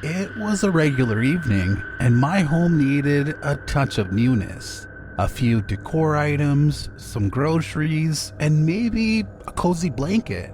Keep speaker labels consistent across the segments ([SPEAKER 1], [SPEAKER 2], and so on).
[SPEAKER 1] It was a regular evening, and my home needed a touch of newness. A few decor items, some groceries, and maybe a cozy blanket.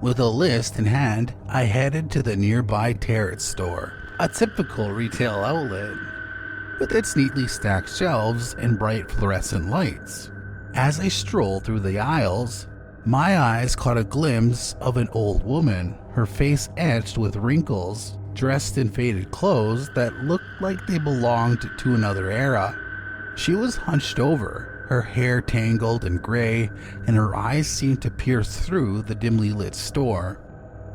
[SPEAKER 1] With a list in hand, I headed to the nearby Tarot store, a typical retail outlet, with its neatly stacked shelves and bright fluorescent lights. As I strolled through the aisles, my eyes caught a glimpse of an old woman, her face etched with wrinkles, dressed in faded clothes that looked like they belonged to another era. She was hunched over, her hair tangled and gray, and her eyes seemed to pierce through the dimly lit store.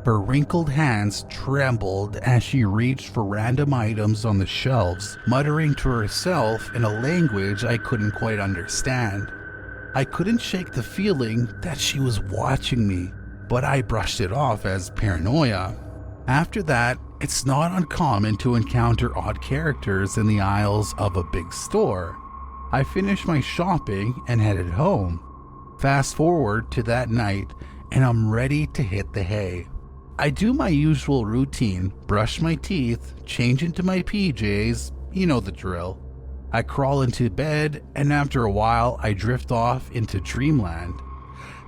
[SPEAKER 1] Her wrinkled hands trembled as she reached for random items on the shelves, muttering to herself in a language I couldn't quite understand. I couldn't shake the feeling that she was watching me, but I brushed it off as paranoia. After that, it's not uncommon to encounter odd characters in the aisles of a big store. I finished my shopping and headed home. Fast forward to that night, and I'm ready to hit the hay. I do my usual routine, brush my teeth, change into my PJs, you know the drill. I crawl into bed, and after a while, I drift off into dreamland.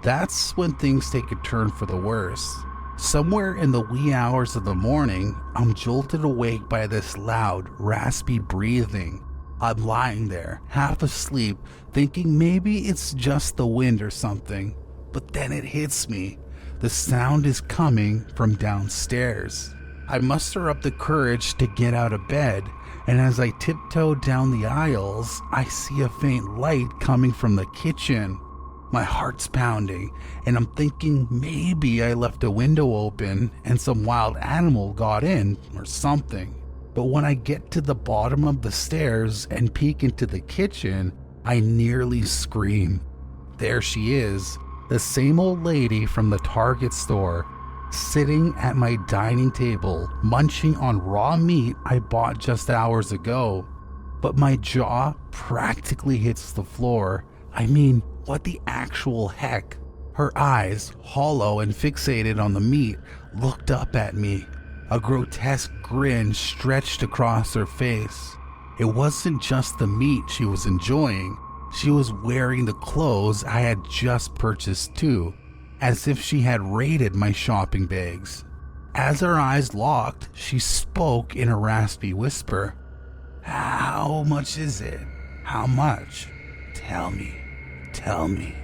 [SPEAKER 1] That's when things take a turn for the worse. Somewhere in the wee hours of the morning, I'm jolted awake by this loud, raspy breathing. I'm lying there, half asleep, thinking maybe it's just the wind or something. But then it hits me. The sound is coming from downstairs. I muster up the courage to get out of bed, and as I tiptoe down the aisles, I see a faint light coming from the kitchen. My heart's pounding, and I'm thinking maybe I left a window open and some wild animal got in or something. But when I get to the bottom of the stairs and peek into the kitchen, I nearly scream. There she is, the same old lady from the Target store, sitting at my dining table, munching on raw meat I bought just hours ago. But my jaw practically hits the floor. I mean, what the actual heck? Her eyes, hollow and fixated on the meat, looked up at me. A grotesque grin stretched across her face. It wasn't just the meat she was enjoying. She was wearing the clothes I had just purchased too, as if she had raided my shopping bags. As our eyes locked, she spoke in a raspy whisper. "How much is it? How much? Tell me. Tell me."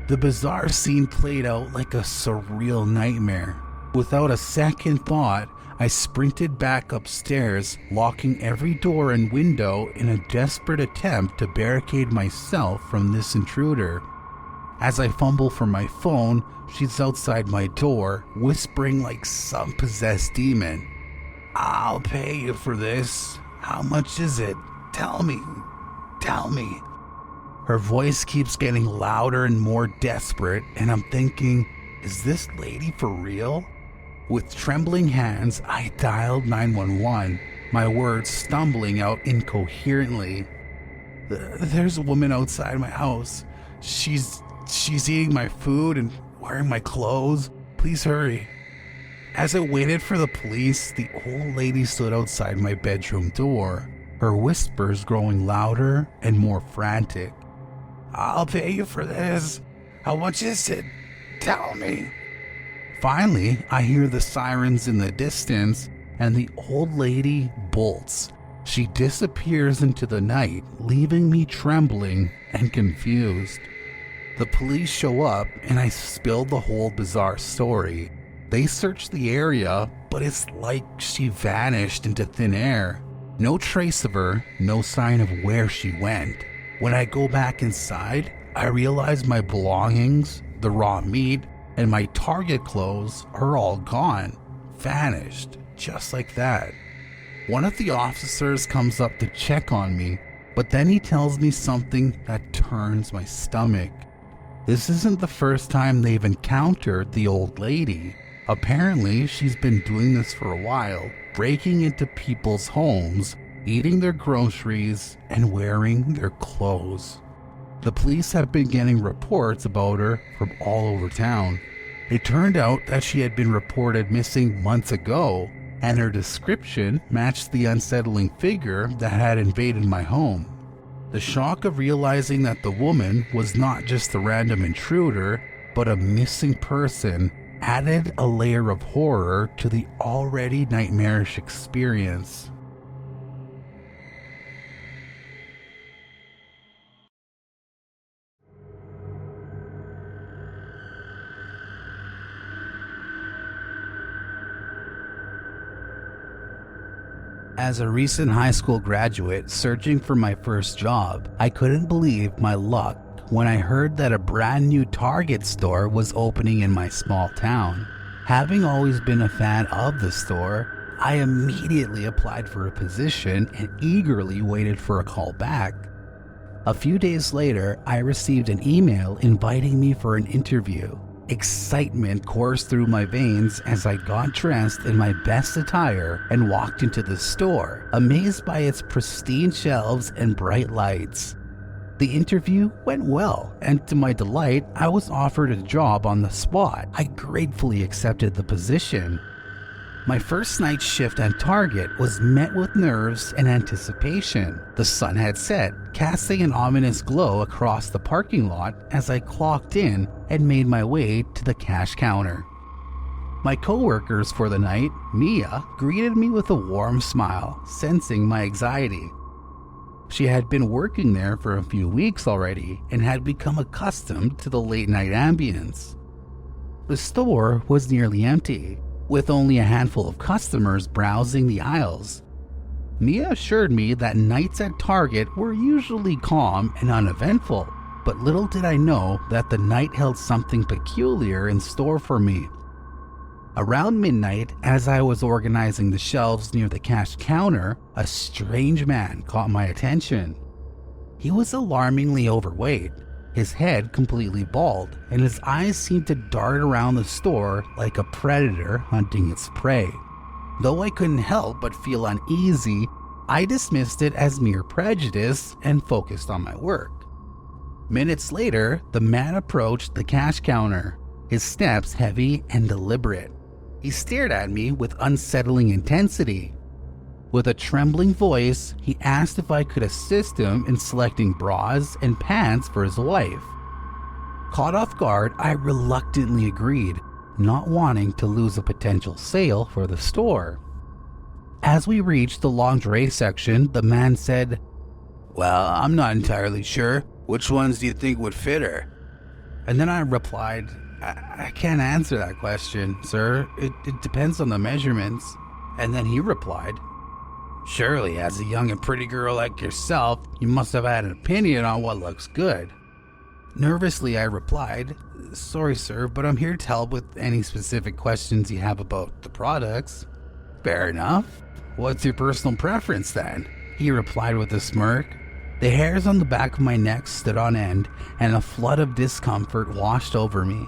[SPEAKER 1] The bizarre scene played out like a surreal nightmare. Without a second thought, I sprinted back upstairs, locking every door and window in a desperate attempt to barricade myself from this intruder. As I fumble for my phone, she's outside my door, whispering like some possessed demon. "I'll pay you for this. How much is it? Tell me. Tell me." Her voice keeps getting louder and more desperate, and I'm thinking, is this lady for real? With trembling hands, I dialed 911, my words stumbling out incoherently. "There's a woman outside my house. She's eating my food and wearing my clothes. Please hurry." As I waited for the police, the old lady stood outside my bedroom door, her whispers growing louder and more frantic. "I'll pay you for this. How much is it? Tell me." Finally, I hear the sirens in the distance, and the old lady bolts. She disappears into the night, leaving me trembling and confused. The police show up, and I spill the whole bizarre story. They search the area, but it's like she vanished into thin air. No trace of her, no sign of where she went. When I go back inside, I realize my belongings, the raw meat, and my Target clothes are all gone, vanished, just like that. One of the officers comes up to check on me, but then he tells me something that turns my stomach. This isn't the first time they've encountered the old lady. Apparently, she's been doing this for a while, breaking into people's homes, eating their groceries, and wearing their clothes. The police have been getting reports about her from all over town. It turned out that she had been reported missing months ago, and her description matched the unsettling figure that had invaded my home. The shock of realizing that the woman was not just a random intruder, but a missing person added a layer of horror to the already nightmarish experience. As a recent high school graduate searching for my first job, I couldn't believe my luck when I heard that a brand new Target store was opening in my small town. Having always been a fan of the store, I immediately applied for a position and eagerly waited for a call back. A few days later, I received an email inviting me for an interview. Excitement coursed through my veins as I got dressed in my best attire and walked into the store, amazed by its pristine shelves and bright lights. The interview went well, and to my delight, I was offered a job on the spot. I gratefully accepted the position. My first night shift at Target was met with nerves and anticipation. The sun had set, casting an ominous glow across the parking lot as I clocked in and made my way to the cash counter. My co-workers for the night, Mia, greeted me with a warm smile, sensing my anxiety. She had been working there for a few weeks already and had become accustomed to the late-night ambience. The store was nearly empty, with only a handful of customers browsing the aisles. Mia assured me that nights at Target were usually calm and uneventful, but little did I know that the night held something peculiar in store for me. Around midnight, as I was organizing the shelves near the cash counter, a strange man caught my attention. He was alarmingly overweight, his head completely bald, and his eyes seemed to dart around the store like a predator hunting its prey. Though I couldn't help but feel uneasy, I dismissed it as mere prejudice and focused on my work. Minutes later, the man approached the cash counter, his steps heavy and deliberate. He stared at me with unsettling intensity. With a trembling voice, he asked if I could assist him in selecting bras and pants for his wife. Caught off guard, I reluctantly agreed, not wanting to lose a potential sale for the store. As we reached the lingerie section, the man said, "Well, I'm not entirely sure. Which ones do you think would fit her?" And then I replied, I can't answer that question, sir. It depends on the measurements." And then he replied, "Surely, as a young and pretty girl like yourself, you must have had an opinion on what looks good." Nervously, I replied, "Sorry, sir, but I'm here to help with any specific questions you have about the products." "Fair enough. What's your personal preference then?" he replied with a smirk. The hairs on the back of my neck stood on end, and a flood of discomfort washed over me.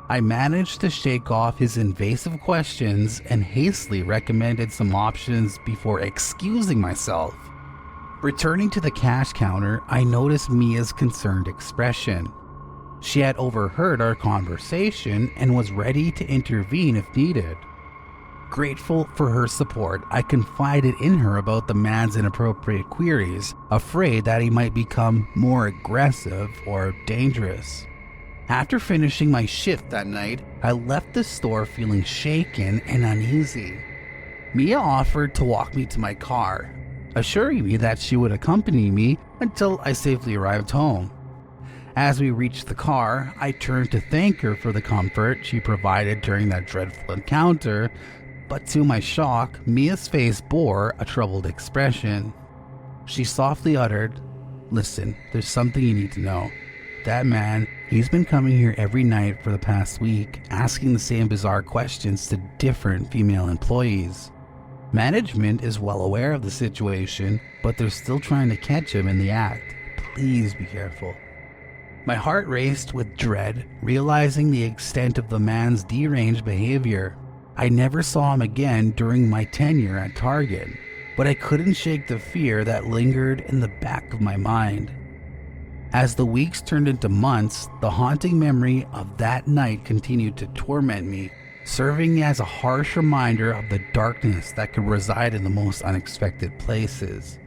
[SPEAKER 1] I managed to shake off his invasive questions and hastily recommended some options before excusing myself. Returning to the cash counter, I noticed Mia's concerned expression. She had overheard our conversation and was ready to intervene if needed. Grateful for her support, I confided in her about the man's inappropriate queries, afraid that he might become more aggressive or dangerous. After finishing my shift that night, I left the store feeling shaken and uneasy. Mia offered to walk me to my car, assuring me that she would accompany me until I safely arrived home. As we reached the car, I turned to thank her for the comfort she provided during that dreadful encounter, but to my shock, Mia's face bore a troubled expression. She softly uttered, "Listen, there's something you need to know. That man, he's been coming here every night for the past week, asking the same bizarre questions to different female employees. Management is well aware of the situation, but they're still trying to catch him in the act. Please be careful." My heart raced with dread, realizing the extent of the man's deranged behavior. I never saw him again during my tenure at Target, but I couldn't shake the fear that lingered in the back of my mind. As the weeks turned into months, the haunting memory of that night continued to torment me. serving as a harsh reminder of the darkness that could reside in the most unexpected places.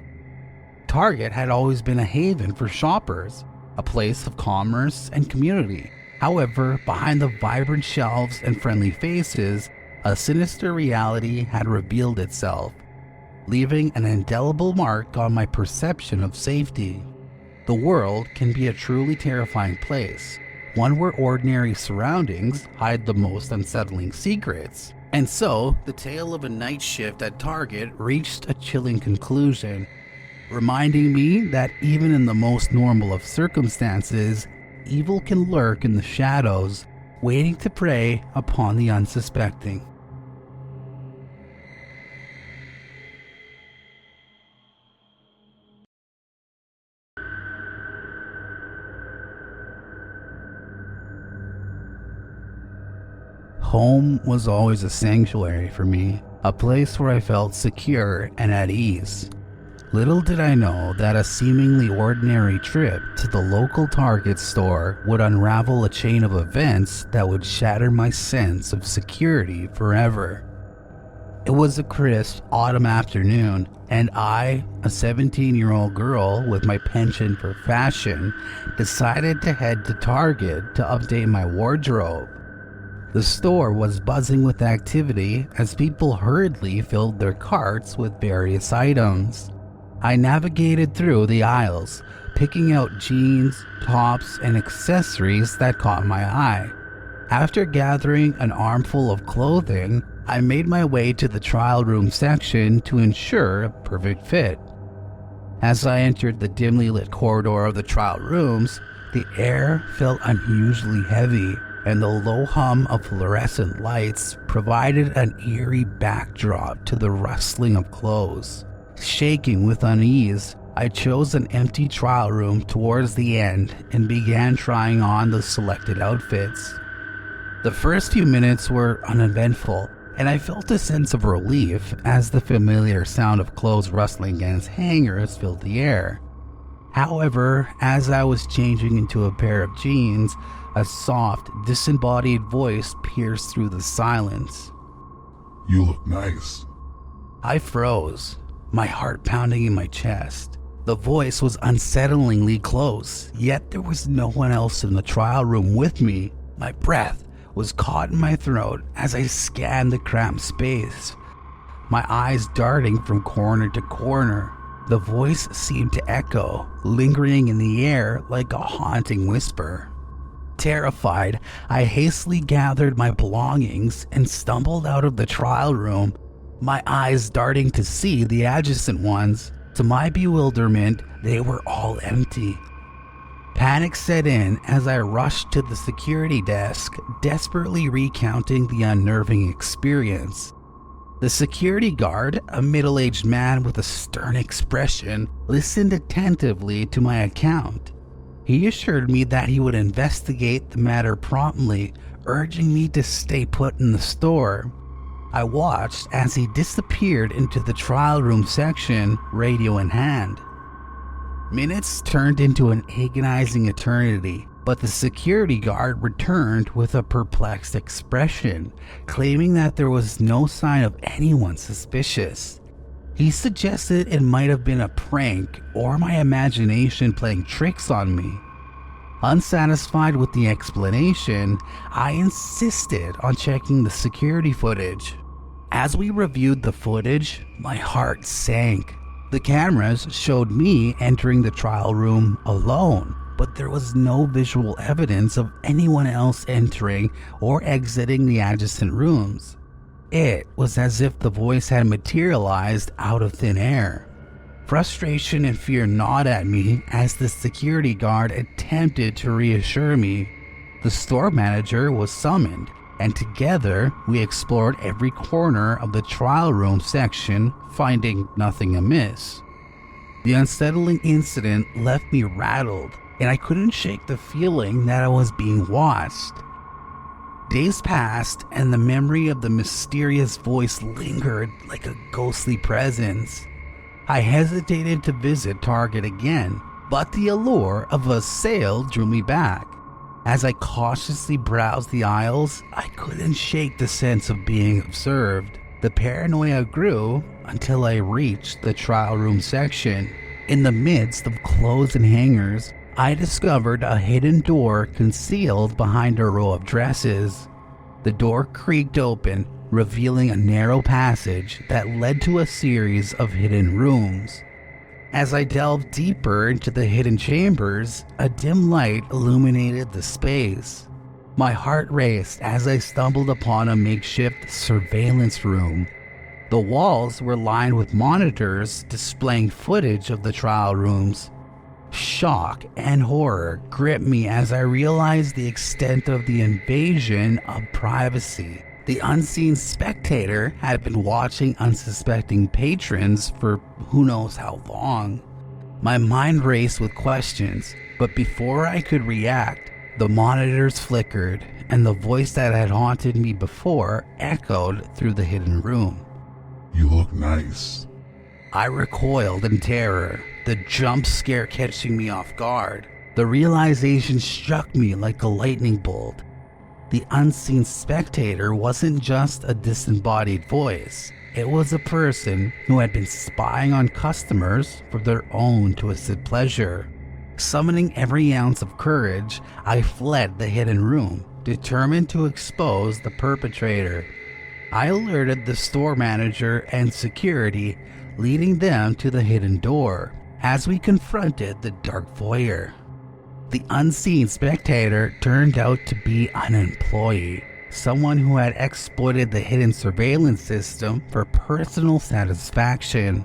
[SPEAKER 1] Target had always been a haven for shoppers, a place of commerce and community. However, behind the vibrant shelves and friendly faces, a sinister reality had revealed itself, leaving an indelible mark on my perception of safety. The world can be a truly terrifying place, one where ordinary surroundings hide the most unsettling secrets. And so, the tale of a night shift at Target reached a chilling conclusion, reminding me that even in the most normal of circumstances, evil can lurk in the shadows, waiting to prey upon the unsuspecting. Home was always a sanctuary for me, a place where I felt secure and at ease. Little did I know that a seemingly ordinary trip to the local Target store would unravel a chain of events that would shatter my sense of security forever. It was a crisp autumn afternoon, and I, a 17-year-old girl with my penchant for fashion, decided to head to Target to update my wardrobe. The store was buzzing with activity as people hurriedly filled their carts with various items. I navigated through the aisles, picking out jeans, tops, and accessories that caught my eye. After gathering an armful of clothing, I made my way to the trial room section to ensure a perfect fit. As I entered the dimly lit corridor of the trial rooms, the air felt unusually heavy, and the low hum of fluorescent lights provided an eerie backdrop to the rustling of clothes. Shaking with unease, I chose an empty trial room towards the end and began trying on the selected outfits. The first few minutes were uneventful, and I felt a sense of relief as the familiar sound of clothes rustling against hangers filled the air. However, as I was changing into a pair of jeans, a soft, disembodied voice pierced through the silence.
[SPEAKER 2] "You look nice."
[SPEAKER 1] I froze, my heart pounding in my chest. The voice was unsettlingly close, yet there was no one else in the trial room with me. My breath was caught in my throat as I scanned the cramped space, my eyes darting from corner to corner. The voice seemed to echo, lingering in the air like a haunting whisper. Terrified, I hastily gathered my belongings and stumbled out of the trial room, my eyes darting to see the adjacent ones. To my bewilderment, they were all empty. Panic set in as I rushed to the security desk, desperately recounting the unnerving experience. The security guard, a middle-aged man with a stern expression, listened attentively to my account. He assured me that he would investigate the matter promptly, urging me to stay put in the store. I watched as he disappeared into the trial room section, radio in hand. Minutes turned into an agonizing eternity, but the security guard returned with a perplexed expression, claiming that there was no sign of anyone suspicious. He suggested it might have been a prank or my imagination playing tricks on me. Unsatisfied with the explanation, I insisted on checking the security footage. As we reviewed the footage, my heart sank. The cameras showed me entering the trial room alone, but there was no visual evidence of anyone else entering or exiting the adjacent rooms. It was as if the voice had materialized out of thin air. Frustration and fear gnawed at me as the security guard attempted to reassure me. The store manager was summoned, and together we explored every corner of the trial room section, finding nothing amiss. The unsettling incident left me rattled, and I couldn't shake the feeling that I was being watched. Days passed, and the memory of the mysterious voice lingered like a ghostly presence. I hesitated to visit Target again, but the allure of a sale drew me back. As I cautiously browsed the aisles, I couldn't shake the sense of being observed. The paranoia grew until I reached the trial room section. In the midst of clothes and hangers, I discovered a hidden door concealed behind a row of dresses. The door creaked open, revealing a narrow passage that led to a series of hidden rooms. As I delved deeper into the hidden chambers, a dim light illuminated the space. My heart raced as I stumbled upon a makeshift surveillance room. The walls were lined with monitors displaying footage of the trial rooms. Shock and horror gripped me as I realized the extent of the invasion of privacy. The unseen spectator had been watching unsuspecting patrons for who knows how long. My mind raced with questions, but before I could react, the monitors flickered and the voice that had haunted me before echoed through the hidden room.
[SPEAKER 2] You look nice.
[SPEAKER 1] I recoiled in terror, the jump scare catching me off guard. The realization struck me like a lightning bolt. The unseen spectator wasn't just a disembodied voice. It was a person who had been spying on customers for their own twisted pleasure. Summoning every ounce of courage, I fled the hidden room, determined to expose the perpetrator. I alerted the store manager and security, leading them to the hidden door as we confronted the dark foyer. The unseen spectator turned out to be an employee, someone who had exploited the hidden surveillance system for personal satisfaction.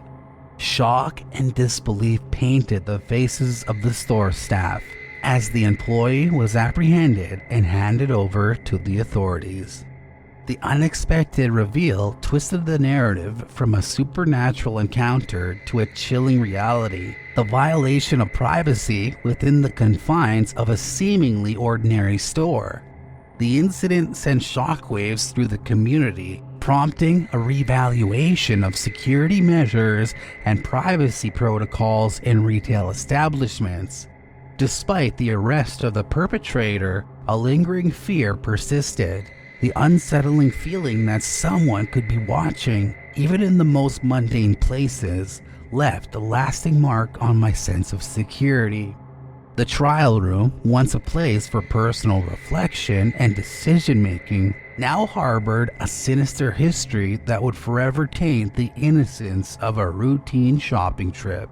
[SPEAKER 1] Shock and disbelief painted the faces of the store staff as the employee was apprehended and handed over to the authorities. The unexpected reveal twisted the narrative from a supernatural encounter to a chilling reality, the violation of privacy within the confines of a seemingly ordinary store. The incident sent shockwaves through the community, prompting a reevaluation of security measures and privacy protocols in retail establishments. Despite the arrest of the perpetrator, a lingering fear persisted. The unsettling feeling that someone could be watching, even in the most mundane places, left a lasting mark on my sense of security. The trial room, once a place for personal reflection and decision-making, now harbored a sinister history that would forever taint the innocence of a routine shopping trip.